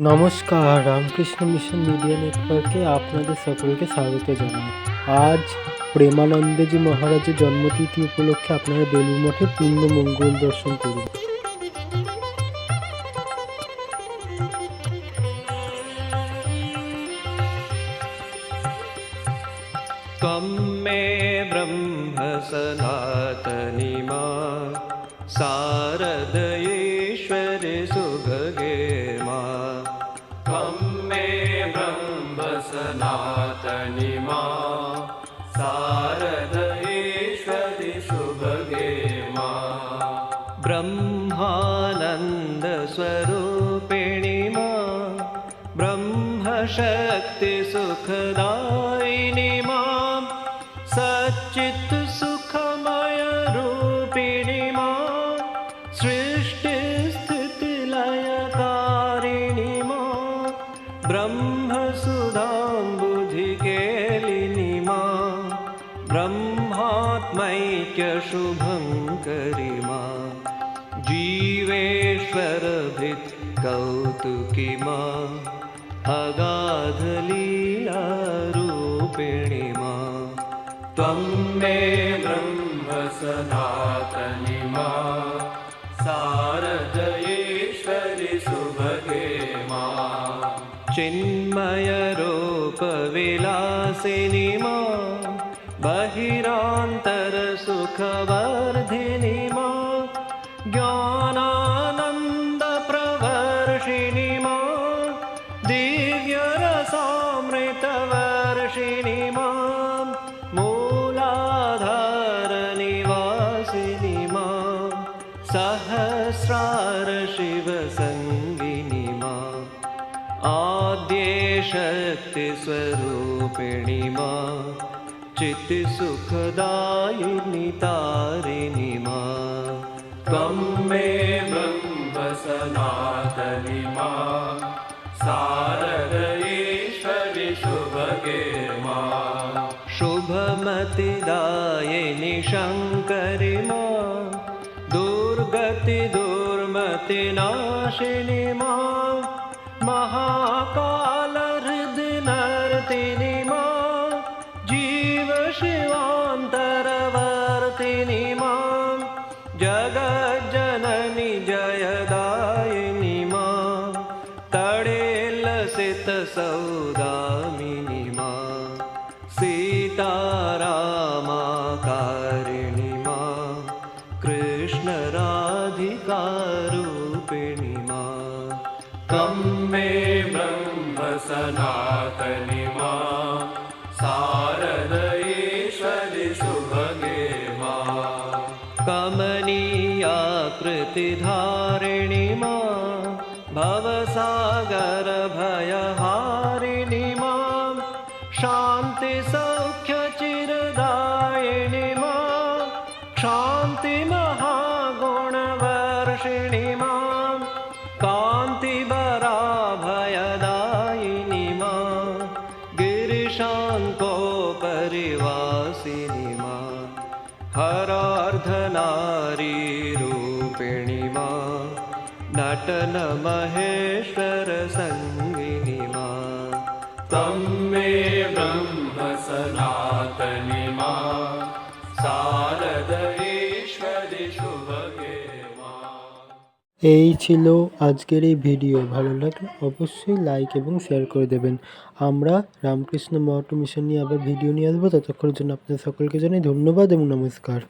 নমস্কার, Ramakrishna mission media নেটওয়ার্কে আপনাদের সকলকে স্বাগত জানাই। আজ প্রেমানন্দজি মহারাজের জন্মতিথি উপলক্ষে আপনারা বেলুড় মঠে পূর্ণ মঙ্গল দর্শন করুন। त्वं मे ब्रह्म सनातनी मां शारदयेश्वरि सुभगे मां। त्वं मे ब्रह्म सनातनी मां शारदयेश्वरि सुभगे मां। ब्रह्मानन्दस्वरूपिणि मां ब्रह्मशक्ति सुखदायिनी मां सच्चित् सुखमय रूपिणी मां सृष्टिस्थितिलयकारिणी मां ब्रह्मसुधाम्बुधिकेलिनी मां ब्रह्मात्मैक्यशुभङ्करि मां जीवेश्वरभित् कौतुकी मां अगाधलीलारूपिणी मां। त्वं मे ब्रह्म सनातनी मां शारदयेश्वरि सुभगे मां। चिन्मयरूपविलासिनी मां बहिरान्तरसुखवर्धिनी मां ज्ञानानन्दप्रवर्षिणी मां दिव्यरसामृतवर्षिणी मां मूलाधारनिवासिनी मां सहस्रारशिवसङ्गिनी मां आद्यशक्तिस्वरूपिणी मां चित्तसुखदायिनी तारिणी मां। त्वं मे ब्रह्म सनातनी मां शारदयेश्वरि शुभगे मां। शुभमतिदायिनी शङ्करि मां दुर्गतिदुर्मतिनाशिनी मां महाकालहृदनर्तिनी मां जीवशिवान्तरवर्तिनी मां जगज्जननी जयदायिनी मां तडेलसितसौदामिनी मां सीतारामाकारिणी मां कृष्णराधिकारूपिणी मां। त्वं मे ब्रह्म सनातनी मां शारदयेश्वरि शुभगे मां। कमनीयाकृतिधारिणी मां भवसागरभयहारिणी मां शान्तिसौख्यचिरदायिनी मां शान्तिमहागुणवर्षिणी मां कान्तिवराभयदायिनी मां गिरिशान्कोपरिवासिनी मां हरार्धनारीरूपिणी मां नटनमहेश्वरसङ्गिनी मां। त्वं मे ब्रह्म सनातनी मां शारदयेश्वरि शुभगे मां। এই ছিল আজকের এই ভিডিও। ভালো লাগলে অবশ্যই লাইক এবং শেয়ার করে দেবেন। আমরা রামকৃষ্ণ মঠ মিশন নিয়ে আবার ভিডিও নিয়ে আসবো। ততক্ষণের জন্য আপনাদের সকলকে জানাই ধন্যবাদ এবং নমস্কার।